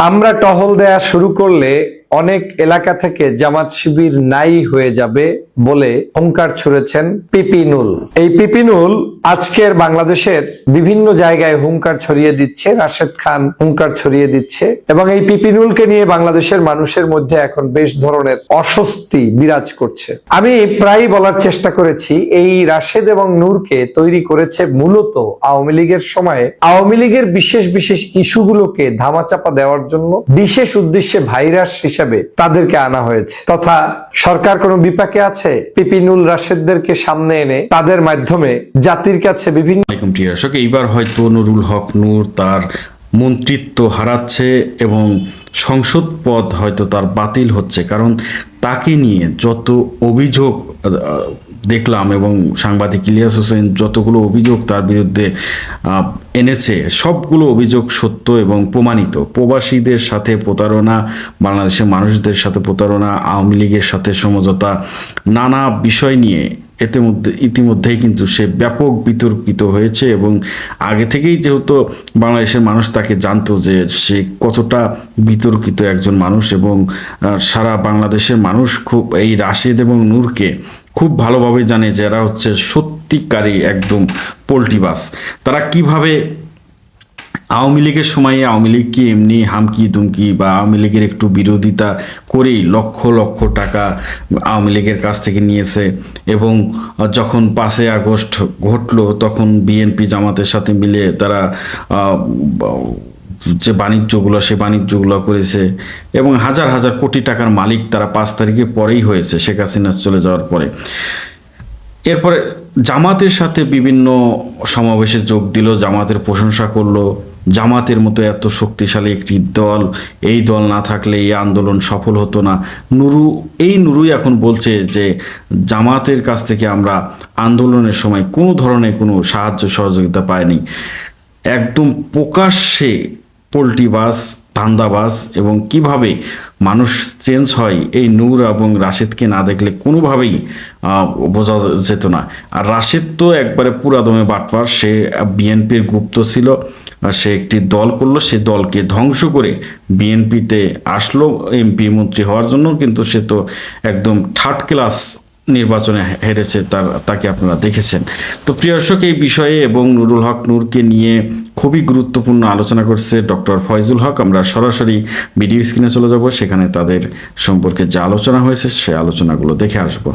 আমরা টহল দেয়া শুরু করলে অনেক এলাকা থেকে জামাত শিবির নাই হয়ে যাবে বলে হুঙ্কার ছুড়েছেন পিপি নুল। এই পিপি নুল আজকের বাংলাদেশের বিভিন্ন জায়গায় হুঙ্কার ছড়িয়ে দিচ্ছে, রাশেদ খান হুঙ্কার ছড়িয়ে দিচ্ছে এবং এই পিপি নুলকে নিয়ে বাংলাদেশের মানুষের মধ্যে এখন বেশ ধরনের অস্বস্তি বিরাজ করছে। আমি প্রায় বলার চেষ্টা করেছি, এই রাশেদ এবং নূরকে তৈরি করেছে মূলত আওয়ামী লীগের সময়ে আওয়ামী লীগের বিশেষ বিশেষ ইস্যুগুলোকে ধামাচাপা দেওয়ার জন্য বিশেষ উদ্দেশ্যে ভাইরাস হিসাবে তাদেরকে আনা হয়েছে, তথা সরকার কোনো বিপাকে আছে, পিপি নুল রাশেদদেরকে সামনে এনে তাদের মাধ্যমে জাতির কাছে বিভিন্ন দর্শক, এইবার হয়তো নুরুল হক নূর তার মন্ত্রিত্ব হারাচ্ছে এবং সংসদ পদ হয়তো তার বাতিল হচ্ছে, কারণ তাকে নিয়ে যত অভিযোগ দেখলাম এবং সাংবাদিক ইলিয়াস হোসেন যতগুলো অভিযোগ তার বিরুদ্ধে এনেছে, সবগুলো অভিযোগ সত্য এবং প্রমাণিত। প্রবাসীদের সাথে প্রতারণা, বাংলাদেশের মানুষদের সাথে প্রতারণা, আওয়ামী লীগের সাথে সমঝোতা, নানা বিষয় নিয়ে ইতিমধ্যেই কিন্তু সে ব্যাপক বিতর্কিত হয়েছে এবং আগে থেকেই যেহেতু বাংলাদেশের মানুষ তাকে জানতো যে সে কতটা বিতর্কিত একজন মানুষ এবং সারা বাংলাদেশের মানুষ খুব এই রাশেদ এবং নূরকে খুব ভালোভাবে জানে যে এরা হচ্ছে সত্যিকারী একদম পোল্ট্রিবাজ। তারা কিভাবে আওয়ামী লীগের সময়ে আওয়ামী লীগকে এমনি হামকি দুমকি বা আওয়ামী লীগের একটু বিরোধিতা করেই লক্ষ লক্ষ টাকা আওয়ামী লীগের কাছ থেকে নিয়েছে এবং যখন 5 আগস্ট ঘটলো তখন বিএনপি জামাতের সাথে মিলে তারা যে বাণিজ্যগুলো করেছে এবং হাজার হাজার কোটি টাকার মালিক তারা 5 তারিখে পরেই হয়েছে, শেখ হাসিনা চলে যাওয়ার পরে। এরপরে জামাতের সাথে বিভিন্ন সমাবেশে যোগ দিল, জামাতের প্রশংসা করলো। জামাতের মতো এত শক্তিশালী একটি দল, এই দল না থাকলে এই আন্দোলন সফল হতো না। নুরুই এখন বলছে যে জামাতের কাছ থেকে আমরা আন্দোলনের সময় কোনো ধরনের কোনো সাহায্য সহযোগিতা পাইনি। একদম প্রকাশ্যে পোল্ট্রিবাজ, ধান্দাবাজ এবং কিভাবে মানুষ চেঞ্জ হয় এই নূর এবং রাশেদকে না দেখলে কোনোভাবেই বোঝা যেত না। আর রাশেদ তো একবারে পুরাদমে বাটপার, সে বিএনপির গুপ্ত ছিল, সে একটি দল করলো, সে দলকে ধ্বংস করে বিএনপিতে আসলো এমপি মন্ত্রী হওয়ার জন্য, কিন্তু সে তো একদম থার্ড ক্লাস নির্বাচনে হেরেছে, তাকে আপনারা দেখেছেন। তো প্রিয় দর্শক, এই বিষয়ে এবং নুরুল হক নূরকে নিয়ে খুবই গুরুত্বপূর্ণ আলোচনা করছে ডক্টর ফয়জুল হক। আমরা সরাসরি ভিডিও স্ক্রিনে চলে যাব, সেখানে তাদের সম্পর্কে যে আলোচনা হয়েছে সেই আলোচনাগুলো দেখে আসবো।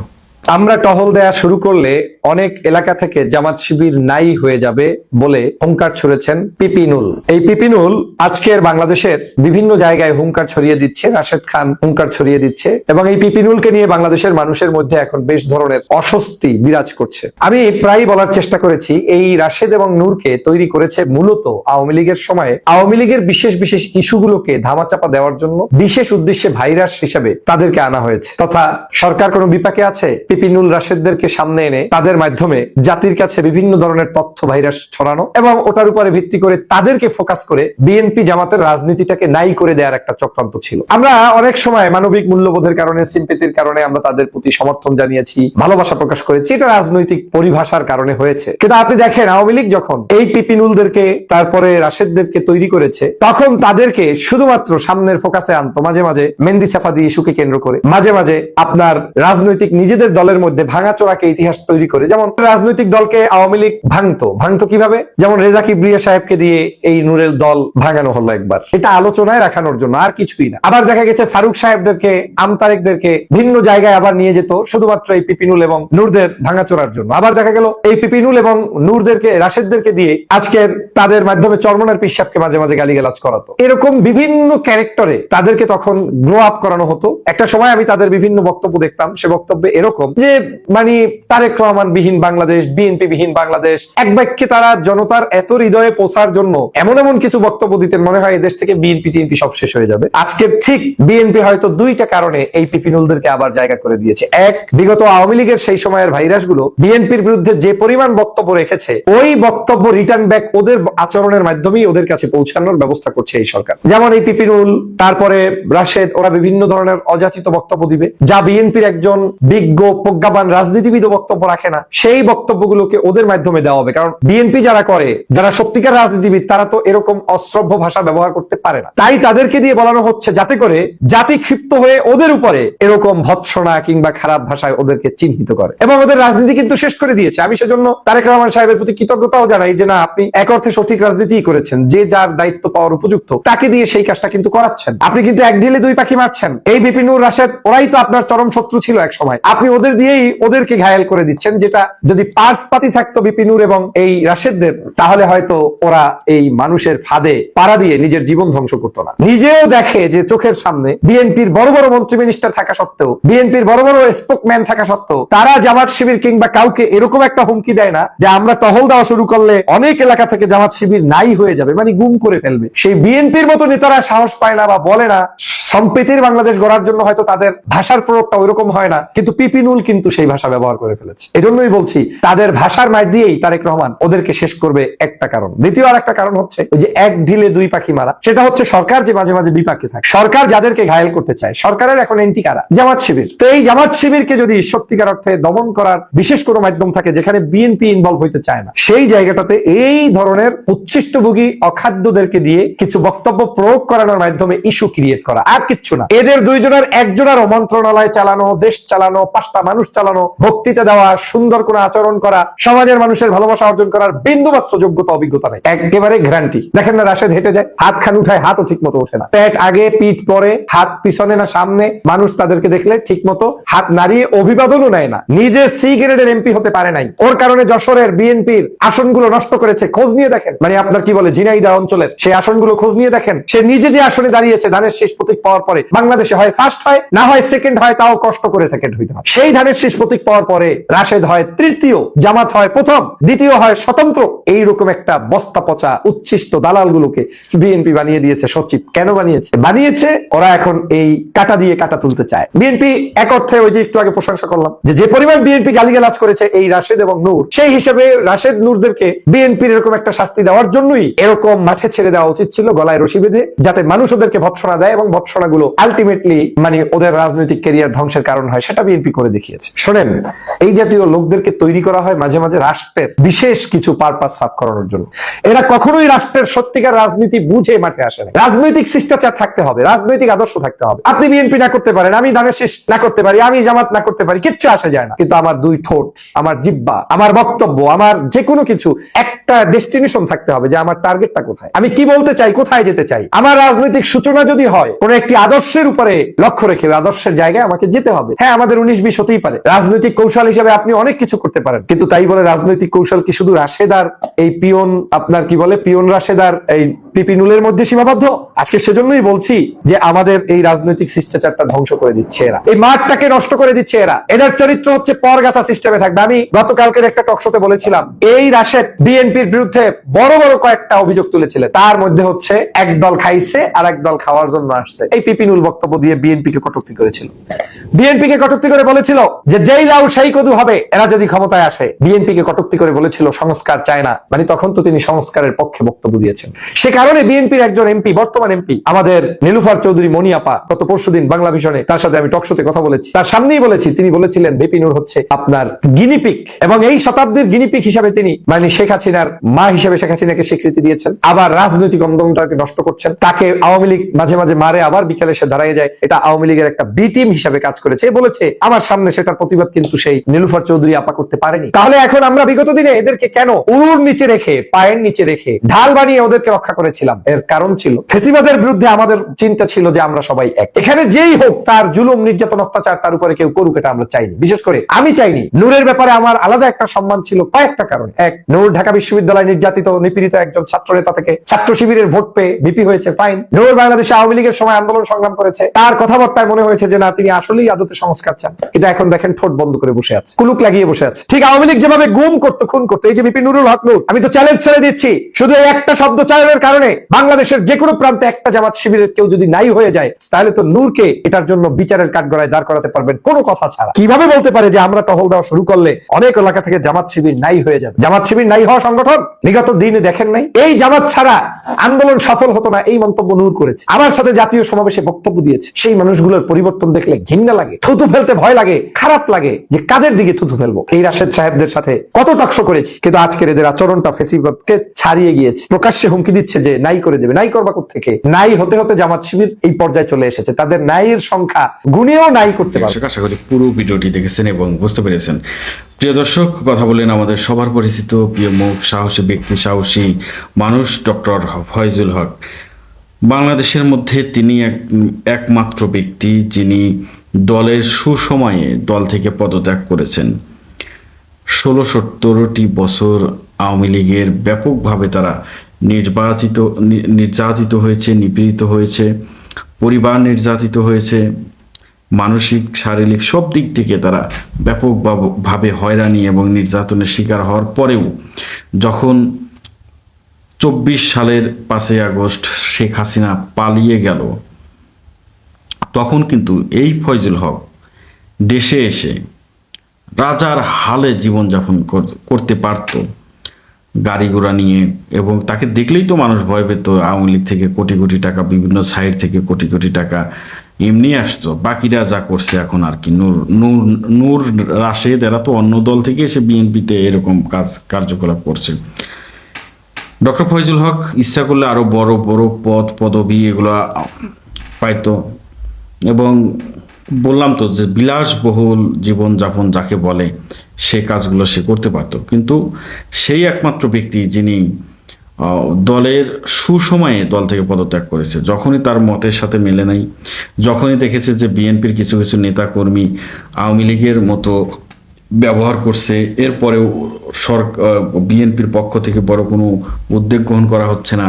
আমরা টহল দেয়া শুরু করলে অনেক এলাকা থেকে জামাত শিবির নাই হয়ে যাবে বলে হুঙ্কার ছুড়েছেন পিপি নুল। এই পিপি নুল আজকের বাংলাদেশের বিভিন্ন জায়গায় হুঙ্কার ছড়িয়ে দিচ্ছে, রাশেদ খান হুঙ্কার ছড়িয়ে দিচ্ছে এবং এই পিপি নুলকে নিয়ে বাংলাদেশের মানুষের মধ্যে এখন বেশ ধরনের অস্বস্তি বিরাজ করছে। আমি প্রায় বলার চেষ্টা করেছি, এই রাশেদ এবং নূরকে তৈরি করেছে মূলত আওয়ামী লীগের সময়ে আওয়ামী লীগের বিশেষ বিশেষ ইস্যুগুলোকে ধামাচাপা দেওয়ার জন্য বিশেষ উদ্দেশ্যে ভাইরাস হিসাবে তাদেরকে আনা হয়েছে, তথা সরকার কোনো বিপাকে আছে, পিপি নুল রাশেদদেরকে সামনে এনে তাদের মাধ্যমে জাতির কাছে বিভিন্ন ধরনের তথ্য ভাইরাস ছড়ানো এবং ওটার উপরে ভিত্তি করে তাদেরকে ফোকাস করে বিএনপি জামাতের রাজনীতিটাকে নাই করে দেওয়ার একটা চক্রান্ত ছিল। আমরা অনেক সময় মানবিক মূল্যবোধের কারণে, সিম্পেথির কারণে আমরা তাদের প্রতি সমর্থন জানিয়েছি, ভালোবাসা প্রকাশ করেছি, এটা রাজনৈতিক পরিভাষার কারণে হয়েছে। কিন্তু আপনি দেখেন, আওয়ামী লীগ যখন এই পিপি নুলদেরকে তারপরে রাশেদদেরকে তৈরি করেছে, তখন তাদেরকে শুধুমাত্র সামনের ফোকাসে আনতো, মাঝে মাঝে মেহেন্দি সাফা দিয়ে ইস্যুকে কেন্দ্র করে, মাঝে মাঝে আপনার রাজনৈতিক নিজেদের দলের মধ্যে ভাঙাচোরাকে ইতিহাস তৈরি করে। যেমন রাজনৈতিক দলকে আওয়ামী লীগ ভাঙতো কিভাবে, যেমন রেজা কিবরিয়া সাহেবকে দিয়ে এই নূরের দল ভাঙানো হলো একবার, এটা আলোচনায় রাখানোর জন্য, আর কিছুই না। আবার দেখা গেছে ফারুক সাহেবদেরকে, আমতারেকদেরকে ভিন্ন জায়গায় আবার নিয়ে যেত শুধুমাত্র এই পিপিনুল এবং নূরদের ভাঙাচোরার জন্য। আবার দেখা গেল এই পিপিনুল এবং নূরদেরকে, রাশেদদেরকে দিয়ে আজকের তাদের মাধ্যমে চরমনার পিসাবকে মাঝে মাঝে গালিগালাজ করাতো। এরকম বিভিন্ন ক্যারেক্টারে তাদেরকে তখন গ্রো আপ করানো হতো। একটা সময় আমি তাদের বিভিন্ন বক্তব্য দেখতাম, সে বক্তব্যে এরকম যে মানে তারেক রহমান বিহীন বাংলাদেশ, বিএনপি বিহীন বাংলাদেশ, এক বাক্যে তারা জনতার এত হৃদয়ে পৌঁছার জন্য এমন এমন কিছু বক্তব্য দিতেন, মনে হয় এদেশ থেকে বিএনপি টিএনপি সব শেষ হয়ে যাবে। আজকে ঠিক বিএনপি হয়তো দুইটা কারণে এই পিপিনুলদেরকে আবার জায়গা করে দিয়েছে। এক, বিগত আওয়ামী লীগের সেই সময়ের ভাইরাসগুলো বিএনপির বিরুদ্ধে যে পরিমাণ বক্তব্য রেখেছে, ওই বক্তব্য রিটার্ন ব্যাক ওদের আচরণের মাধ্যমেই ওদের কাছে পৌঁছানোর ব্যবস্থা করছে এই সরকার। যেমন এই পিপিনুল, তারপরে রাশেদ, ওরা বিভিন্ন ধরনের অযাচিত বক্তব্য দিবে, যা বিএনপির একজন বিজ্ঞ প্রজ্ঞাবান রাজনীতিবিদ বক্তব্য রাখে না, না, সেই বক্তব্যগুলোকে ওদের মাধ্যমে দেওয়া হবে। কারণ বিএনপি যারা করে, যারা সত্যিকার রাজনীতিবিদ, তারা তো এরকম অশ্রব্য ভাষা ব্যবহার করতে পারে না। তাই তাদেরকে দিয়ে বলানো হচ্ছে যাতে করে জাতি ক্ষিপ্ত হয়ে ওদের উপরে এরকম ভৎসনা কিংবা খারাপ ভাষায় ওদেরকে চিহ্নিত করে, এবং ওদের রাজনীতি কিন্তু শেষ করে দিয়েছে। আমি সেজন্য তারেক রহমান সাহেবের প্রতি কৃতজ্ঞতাও জানাই যে না, আপনি এক অর্থে সঠিক রাজনীতি করেছেন। যে যার দায়িত্ব পাওয়ার উপযুক্ত তাকে দিয়ে সেই কাজটা কিন্তু করাচ্ছেন। আপনি কিন্তু এক ঢিলে দুই পাখি মারছেন। এই বিপিনুর রাশেদ, ওরাই তো আপনার চরম শত্রু ছিল এক সময়। আপনি ওদের দিয়েই ওদেরকে ঘায়েল করে দিচ্ছেন, যেটা যদি পার্স পাতি থাকতো বিপিনুর এবং এই রাশেদদের, তাহলে হয়তো ওরা এই মানুষের ফাঁদে পাড়া দিয়ে নিজের জীবন ধ্বংস করতো না। নিজেও দেখে যে চোখের সামনে বিএনপির বড় বড় মন্ত্রী মিনিস্টার থাকা সত্ত্বেও, বিএনপির বড় বড় স্পোকম্যান থাকা সত্ত্বেও, তারা জামাত শিবির কিংবা কাউকে এরকম একটা হুমকি দেয় না যে আমরা টহল দেওয়া শুরু করলে অনেক এলাকা থেকে জামাত শিবির নাই হয়ে যাবে, মানে গুম করে ফেলবে। সেই বিএনপির মতো নেতারা সাহস পায় না বা বলে না। সম্প্রীতির বাংলাদেশ গড়ার জন্য হয়তো তাদের ভাষার প্রয়োগটা ওইরকম হয় না, কিন্তু পিপিনুল কিন্তু সেই ভাষা ব্যবহার করে ফেলেছে। এজন্যই বলছি, তাদের ভাষার মার দিয়েই তারেক রহমান ওদেরকে শেষ করবে, একটা কারণ। দ্বিতীয় আর একটা কারণ হচ্ছে ওই যে এক ঢিলে দুই পাখি মারা, সেটা হচ্ছে সরকার যে মাঝে মাঝে বিপাকে থাকে। সরকার যাদেরকে ঘায়েল করতে চায়, সরকারের এখন এন্টি কারা? জামাত শিবির। তো এই জামাত শিবিরকে যদি সত্যিকার অর্থে দমন করার বিশেষ কোনো মাধ্যম থাকে যেখানে বিএনপি ইনভলভ হইতে চায় না, সেই জায়গাটাতে এই ধরনের উচ্ছিষ্টভোগী অখাদ্যদেরকে দিয়ে কিছু বক্তব্য প্রয়োগ করানোর মাধ্যমে ইস্যু ক্রিয়েট করা, আর কিচ্ছু না। এদের দুইজনের একজনেরও মন্ত্রণালয় চালানো, দেশ চালানো, 5টা মানুষ চালানো, বক্তৃতা দেওয়া, সুন্দর করে আচরণ করা, সমাজের মানুষের ভালোবাসা অর্জন করার বিন্দুমাত্র যোগ্যতা অভিজ্ঞতা নেই। একেবারে গ্যারান্টি। দেখেন না, রাশেদ হেঁটে যায়, হাত খান উঠায়, হাতও ঠিক মতো ওঠে না, পেট আগে পিঠ পরে, হাত পিছনে না সামনে। মানুষ তাদেরকে দেখলে ঠিক মতো হাত নাড়িয়ে অভিবাদনও নেয় না। নিজে সি গ্রেডের এমপি হতে পারে নাই, ওর কারণে যশোরের বিএনপির আসনগুলো নষ্ট করেছে। খোঁজ নিয়ে দেখেন, মানে আপনার কি বলে ঝিনাইদহ অঞ্চলের সেই আসনগুলো খোঁজ নিয়ে দেখেন। সে নিজে যে আসনে দাঁড়িয়েছে, ধানের শেষ প্রতীক পাওয়ার পরে, বাংলাদেশে হয় ফার্স্ট হয়, না হয় সেকেন্ড হয়, তাও কষ্ট করে সেকেন্ড হইতে হয়। সেই ধানের শেষ প্রতীক পাওয়ার পরে রাশেদ হয় তৃতীয়, জামাত হয় প্রথম, দ্বিতীয় হয় স্বতন্ত্র। এইরকম একটা বস্তা পচা উচ্ছিষ্ট দালালগুলোকে বিএনপি বানিয়ে দিয়েছে সচিব। কেন বানিয়েছে? বানিয়েছে ওরা এখন এই কাটা দিয়ে কাটা তুলতে চায়। বিএনপি এক অর্থে, ওই যে একটু আগে প্রশংসা করলাম যে পরিমাণ বিএনপি গালিগালাজ করেছে এই রাশেদ এবং নূর, সেই হিসেবে রাশেদ নূরদেরকে বিএনপির এরকম একটা শাস্তি দেওয়ার জন্যই এরকম মাঠে ছেড়ে দেওয়া উচিত ছিল, গলায় রশি বেঁধে, যাতে মানুষ ওদেরকে ভৎসনা দেয় এবং ভৎসনাগুলো আলটিমেটলি মানে ওদের রাজনৈতিক ক্যারিয়ার ধ্বংসের কারণ হয়। সেটা বিএনপি করে দেখিয়েছে। শোনেন, এই জাতীয় লোকদেরকে তৈরি করা হয় মাঝে মাঝে রাষ্ট্রের বিশেষ কিছু পারপাস সাফ করানোর জন্য। এরা কখনোই রাষ্ট্রের সত্যিকার রাজনীতি বুঝে মাঠে আসে না। রাজনৈতিক শিষ্টাচার থাকতে হবে, রাজনৈতিক আদর্শ থাকতে হবে। আপনি বিএনপি না করতে পারেন, আমি ধানের শীষ না করতে পারি, আমি জামাত না করতে পারি, কিচ্ছু আসে যায় না। কিন্তু আমার দুই ঠোঁট, আমার জিহ্বা, আমার বক্তব্য, আমার যে কোনো কিছু একটা ডেস্টিনেশন থাকতে হবে, যে আমার টার্গেটটা কোথায়, আমি কি বলতে চাই, কোথায় যেতে চাই। আমার রাজনৈতিক সূচনা যদি হয় কোন একটি আদর্শের উপরে লক্ষ্য রেখে, আদর্শের জায়গায় আমাকে যেতে হবে। হ্যাঁ, আমাদের 19-20 হতেই পারে। রাজনৈতিক কৌশল হিসেবে আপনি অনেক কিছু করতে পারেন, কিন্তু তাই বলে রাজনৈতিক কৌশল কি শুধু রাশেদার এই পিয়ন, আপনার কি বলে পিয়ন রাশেদার এই পিপিনুলের মধ্যে সীমাবদ্ধ? আজকে সেজন্যই বলছি যে আমাদের এই রাজনৈতিক শিষ্টাচারটা ধ্বংস করে দিচ্ছে এরা, এই মাঠটাকে নষ্ট করে দিচ্ছে এরা। এদের চরিত্র হচ্ছে পরগাছা সিস্টেমে থাকবে। আমি গতকালকের একটা টকশোতে বলেছিলাম, এই রাশেদ বিএনপির বিরুদ্ধে বড় বড় কয়েকটা অভিযোগ তুলেছিলেন, তার মধ্যে হচ্ছে এক দল খাইছে আর এক দল খাওয়ার জন্য আসছে। এই পিপিনুল বক্তব্য দিয়ে বিএনপিকে কটূক্তি করেছিল, বিএনপিকে কটূক্তি করে বলেছিল যে যেই লাউ সেই কদু হবে এরা যদি ক্ষমতায় আসে। বিএনপিকে কটূক্তি করে বলেছিল সংস্কার চায় না, মানে তখন তো তিনি সংস্কারের পক্ষে বক্তব্য দিয়েছেন। সে কারণে বিএনপির একজন এমপি, বর্তমান এমপি আমাদের নীলুফার চৌধুরী মনি আপা, গত পরশুদিন বাংলা ভিশনে তার সাথে আমি টকশোতে কথা বলেছি, তার সামনেই বলেছি, তিনি বলেছিলেন বিপিনুর হচ্ছে আপনার গিনিপিক, এবং এই শতাব্দীর গিনিপিক হিসাবে তিনি মানে শেখ হাসিনার মা হিসেবে শেখ হাসিনাকে স্বীকৃতি দিয়েছেন। আবার রাজনৈতিক অন্দনটাকে নষ্ট করছেন, তাকে আওয়ামী লীগ মাঝে মাঝে মারে, আবার বিকেলে সে দাঁড়িয়ে যায়। এটা আওয়ামী লীগের একটা বি টিম হিসাবে কাজ করেছে বলেছে আমার সামনে, সেটার প্রতিবাদ কিন্তু সেই নীলুফার চৌধুরী আপা করতে পারেনি। তাহলে এখন আমরা বিগত দিনে এদেরকে কেন উরুর নিচে রেখে, পায়ের নিচে রেখে, ঢাল বানিয়ে ওদেরকে রক্ষা করেছিলাম? এর কারণ ছিল ফেসিবাদের বিরুদ্ধে আমাদের চিন্তা ছিল যে আমরা সবাই এক। এখানে যেই হোক তার জুলুম, নির্যাতন, অত্যাচার তার উপরে কেউ করুক, এটা আমরা চাইনি। বিশেষ করে আমি চাইনি। নূরের ব্যাপারে আমার আলাদা একটা সম্মান ছিল কয়েকটা কারণ। এক, নূর ঢাকা বিশ্ববিদ্যালয় নির্যাতিত, নিপীড়িত একজন ছাত্র নেতা থেকে ছাত্র শিবিরের ভোট পেয়ে ভিপি হয়েছে, ফাইন। নূর বাংলাদেশে আওয়ামী লীগের সময় আন্দোলন সংগ্রাম করেছে, তার কথাবার্তায় মনে হয়েছে যে না, তিনি আসলেই আদতে সংস্কার চান। কিন্তু এখন দেখেন ঠোঁট বন্ধ করে বসে আছে, কুলুক লাগিয়ে বসে আছে। ঠিক আওয়ামী লীগ যেভাবে গুম করতো, খুন করতো, এই যে বিপি নুরুল হক নূর, আমি তো চ্যালেঞ্জ ছেড়ে দিচ্ছি, শুধু এই একটা শব্দ চায়নের কারণে বাংলাদেশের যে কোনো প্রান্তে একটা জামাত শিবিরের কেউ যদি নাই হয়ে যায়, তাহলে তো নূরকে এটার জন্য বিচারের কাঠগড়ায় দাঁড় করাতে পারবেন কোনো কথা ছাড়া। কিভাবে বলতে পারে যে আমরা টহল দেওয়া শুরু করলে অনেক এলাকা থেকে জামাত শিবির নাই হয়ে যাবে? জামাত শিবির নাই হওয়া সংগঠন বিগত দিনে দেখেন নাই? এই জামাত ছাড়া আন্দোলন সফল হতো না, এই মন্তব্য নূর করেছে। আমার সাথে জাতীয় সমাবেশে বক্তব্য দিয়েছে। সেই মানুষগুলোর পরিবর্তন দেখলে ঘৃণা লাগে, থুতু ফেলতে ভয় লাগে, খারাপ লাগে যে কাদের দিকে থুতু ফেলবো। এই রাশেদ সাহেবদের সাথে কত টকশো করেছি, কিন্তু আজকের এদের আচরণটা ফেসিবাদকে ছাড়িয়ে গিয়েছে। প্রকাশ্যে হুমকি দিচ্ছে যে নাই করে দেবে। নাই করবা থেকে নাই হতে হতে জামাত শিবির এই পর্যায়ে চলে এসেছে, তাদের নাইয়ের সংখ্যা গুণেও নাই করতে পারবে। আশা করি পুরো ভিডিওটি দেখেছেন এবং বুঝতে পেরেছেন। প্রিয় দর্শক, কথা বলেন আমাদের সবার পরিচিত প্রিয় মুখ, সাহসী ব্যক্তি, সাহসী মানুষ ডক্টর ফয়জুল হক। বাংলাদেশের মধ্যে তিনি একমাত্র ব্যক্তি যিনি দলের সুসময়ে দল থেকে পদত্যাগ করেছেন। 16-17টি বছর আওয়ামী লীগের ব্যাপকভাবে তারা নির্যাতিত হয়েছে, নিপীড়িত হয়েছে, পরিবার নির্যাতিত হয়েছে, মানসিক শারীরিক সব দিক থেকে তারা ব্যাপকভাবে হয়রানি এবং নির্যাতনের শিকার হওয়ার পরেও যখন 24 সালের 5ই আগস্ট শেখ হাসিনা পালিয়ে গেল, তখন কিন্তু এই ফয়জুল হক দেশে এসে রাজার হালে জীবনযাপন করতে পারত, গাড়ি ঘোড়া নিয়ে। এবং তাকে দেখলেই তো মানুষ ভয় পেত। আওয়ামী লীগ থেকে কোটি কোটি টাকা, বিভিন্ন সাইড থেকে কোটি কোটি টাকা এমনি আসতো। বাকিরা যা করছে এখন আর কি, নূর রাশেদ এরা তো অন্য দল থেকে এসে বিএনপিতে এরকম কার্যকলাপ করছে। ডক্টর ফয়জুল হক ইচ্ছা করলে আরো বড় বড় পদবি এগুলো পাইতো, এবং বললাম তো যে বিলাসবহুল জীবনযাপন যাকে বলে সে কাজগুলো সে করতে পারত। কিন্তু সেই একমাত্র ব্যক্তি যিনি দলের সুসময়ে দল থেকে পদত্যাগ করেছে, যখনই তার মতের সাথে মেলে নাই, যখনই দেখেছে যে বিএনপির কিছু কিছু নেতাকর্মী আওয়ামী লীগের মতো ব্যবহার করছে, এরপরেও বিএনপির পক্ষ থেকে বড় কোনো উদ্যোগ গ্রহণ করা হচ্ছে না,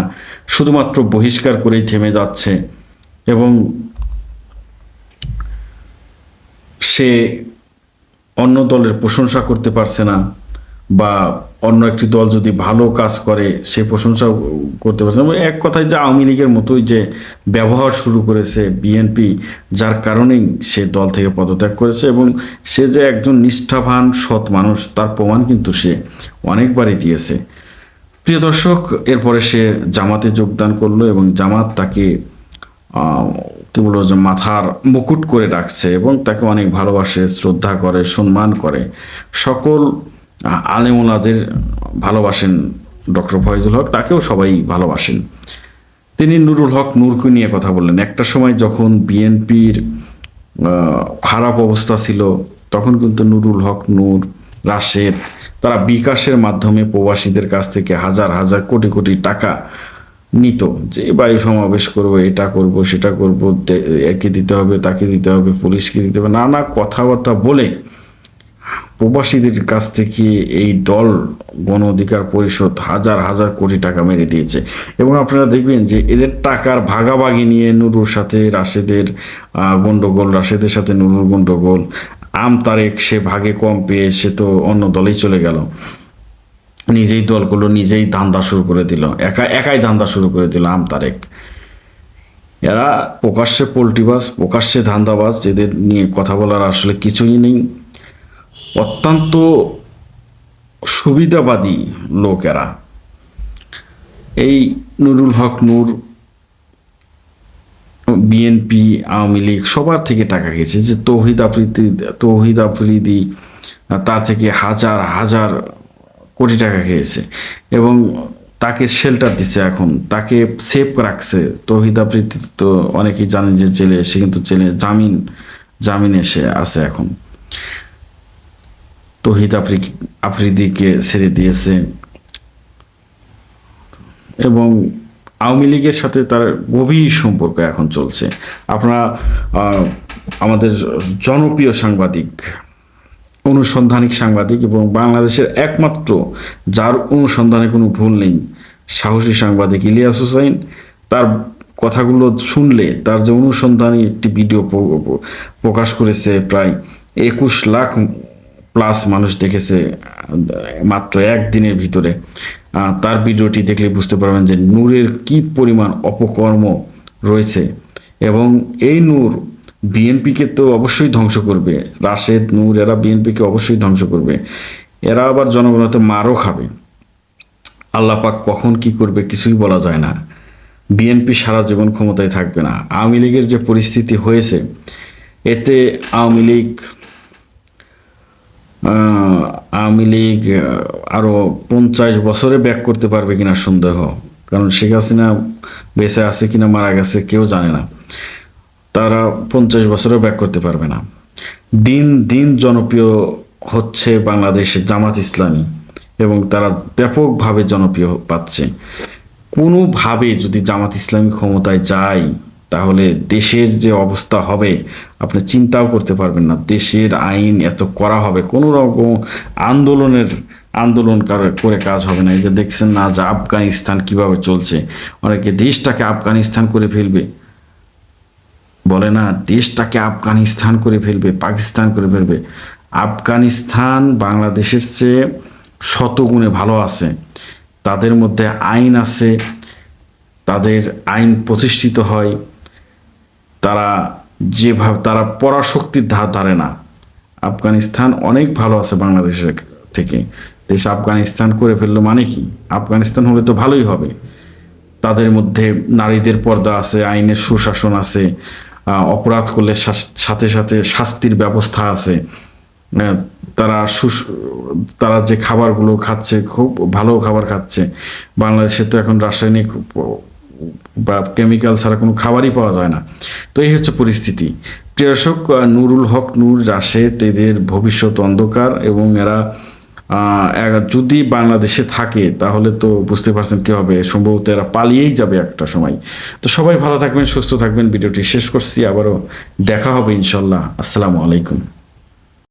শুধুমাত্র বহিষ্কার করেই থেমে যাচ্ছে, এবং সে অন্য দলের প্রশংসা করতে পারছে না, বা অন্য একটি দল যদি ভালো কাজ করে সে প্রশংসা করতে পারছে না। এক কথায় যে আওয়ামী লীগের মতোই যে ব্যবহার শুরু করেছে বিএনপি, যার কারণেই সে দল থেকে পদত্যাগ করেছে। এবং সে যে একজন নিষ্ঠাবান সৎ মানুষ তার প্রমাণ কিন্তু সে অনেকবারই দিয়েছে। প্রিয় দর্শক, এরপরে সে জামাতে যোগদান করলো এবং জামাত তাকে কি বলবো যে মাথার মুকুট করে রাখছে এবং তাকে অনেক ভালোবাসে, শ্রদ্ধা করে, সম্মান করে। সকল আলেমুলাদের ভালোবাসেন ডক্টর ফয়জুল হক, তাকেও সবাই ভালোবাসেন। তিনি নুরুল হক নূরকে নিয়ে কথা বললেন। একটা সময় যখন বিএনপির খারাপ অবস্থা ছিল, তখন কিন্তু নুরুল হক নূর, রাশেদ তারা বিকাশের মাধ্যমে প্রবাসীদের কাছ থেকে হাজার হাজার কোটি কোটি টাকা নিত, যে বায়ু সমাবেশ করবো, এটা করব, সেটা করব, একে দিতে হবে, তাকে দিতে হবে, পুলিশকে দিতে হবে, নানা কথাবার্তা বলে প্রবাসীদের কাছ থেকে এই দল গণ অধিকার পরিষদ হাজার হাজার কোটি টাকা মেরে দিয়েছে। এবং আপনারা দেখবেন যে এদের টাকার ভাগাভাগি নিয়ে নুরুর সাথে রাশেদের গন্ডগোল, রাশেদের সাথে নুরুর গন্ডগোল, তারেক সে ভাগে কম পেয়ে সে তো অন্য দলেই চলে গেল, নিজেই দল করলো, নিজেই ধান্দা শুরু করে দিল, একাই ধান্দা শুরু করে দিল তারেক। এরা প্রকাশ্যে পোল্ট্রিবাজ, প্রকাশ্যে ধান্দাবাজ, এদের নিয়ে কথা বলার আসলে কিছুই নেই। অত্যন্ত সুবিধাবাদী লোক এরা। এই নুরুল হক নূর বিএনপি, আওয়ামী লীগ সবার থেকে টাকা খেয়েছে। যে তৌহিদ আফ্রিদি তার থেকে হাজার হাজার কোটি টাকা খেয়েছে এবং তাকে শেল্টার দিচ্ছে, এখন তাকে সেভ রাখছে। তৌহিদ আফ্রিদি তো অনেকেই জানেন যে জেলে, সে কিন্তু জেলে জামিনে সে আছে এখন। তৌহিদ আফ্রিদিকে ছেড়ে দিয়েছে এবং আওয়ামী লীগের সাথে তার গভীর সম্পর্ক এখন চলছে। আপনারা আমাদের জনপ্রিয় সাংবাদিক, অনুসন্ধানিক সাংবাদিক এবং বাংলাদেশের একমাত্র যার অনুসন্ধানে কোনো ভুল নেই, সাহসী সাংবাদিক ইলিয়াস হোসাইন, তার কথাগুলো শুনলে, তার যে অনুসন্ধানী একটি ভিডিও প্রকাশ করেছে, প্রায় 21 লাখ প্লাস মানুষ দেখেছে মাত্র একদিনের ভিতরে। তার ভিডিওটি দেখলে বুঝতে পারবেন যে নূরের কি পরিমাণ অপকর্ম রয়েছে। এবং এই নূর বিএনপিকে তো অবশ্যই ধ্বংস করবে, রাশেদ নূর এরা বিএনপিকে অবশ্যই ধ্বংস করবে, এরা আবার জনগণতে মারও খাবে। আল্লাহ পাক কখন কি করবে কিছুই বলা যায় না। বিএনপি সারা জীবন ক্ষমতায় থাকবে না। আওয়ামী লীগের যে পরিস্থিতি হয়েছে, এতে আওয়ামী লীগ আরো 50 বছরে ব্যাক করতে পারবে কিনা সন্দেহ, কারণ শেখ হাসিনা বেঁচে আছে কিনা মারা গেছে কেউ জানে না। তারা 50 বছরে ব্যাক করতে পারবে না। দিন দিন জনপ্রিয় হচ্ছে বাংলাদেশের জামাত ইসলামী এবং তারা ব্যাপকভাবে জনপ্রিয় পাচ্ছে। কোনোভাবে যদি জামাত ইসলামী ক্ষমতায় যায় তাহলে দেশের যে অবস্থা হবে আপনি চিন্তাও করতে পারবেন না। দেশের আইন এত করা হবে, কোনো রকম আন্দোলন করে কাজ হবে না। এই যে দেখছেন না যে আফগানিস্তান কিভাবে চলছে, অনেকে দেশটাকে আফগানিস্তান করে ফেলবে বলে না, দেশটাকে আফগানিস্তান করে ফেলবে, পাকিস্তান করে ফেলবে। আফগানিস্তান বাংলাদেশের চেয়ে শতগুণে ভালো আছে, তাদের মধ্যে আইন আছে, তাদের আইন প্রতিষ্ঠিত হয়, তারা পরাশক্তির ধার ধারে না। আফগানিস্তান অনেক ভালো আছে বাংলাদেশের থেকে। দেশ আফগানিস্তান করে ফেললো মানে কি? আফগানিস্তান হলে তো ভালোই হবে। তাদের মধ্যে নারীদের পর্দা আছে, আইনের সুশাসন আছে, অপরাধ করলে সাথে সাথে শাস্তির ব্যবস্থা আছে। তারা যে খাবারগুলো খাচ্ছে খুব ভালো খাবার খাচ্ছে। বাংলাদেশে তো এখন রাসায়নিক বা কেমিক্যাল ছাড়া কোনো খাবারই পাওয়া যায় না। তো এই হচ্ছে পরিস্থিতি। প্রিয় দর্শক, নুরুল হক নূর, রাশেদ, এদের ভবিষ্যৎ অন্ধকার এবং এরা যদি বাংলাদেশে থাকে তাহলে তো বুঝতে পারছেন কি হবে। সম্ভবত এরা পালিয়েই যাবে একটা সময়। তো সবাই ভালো থাকবেন, সুস্থ থাকবেন। ভিডিওটি শেষ করছি, আবারও দেখা হবে ইনশাল্লাহ। আসসালামু আলাইকুম।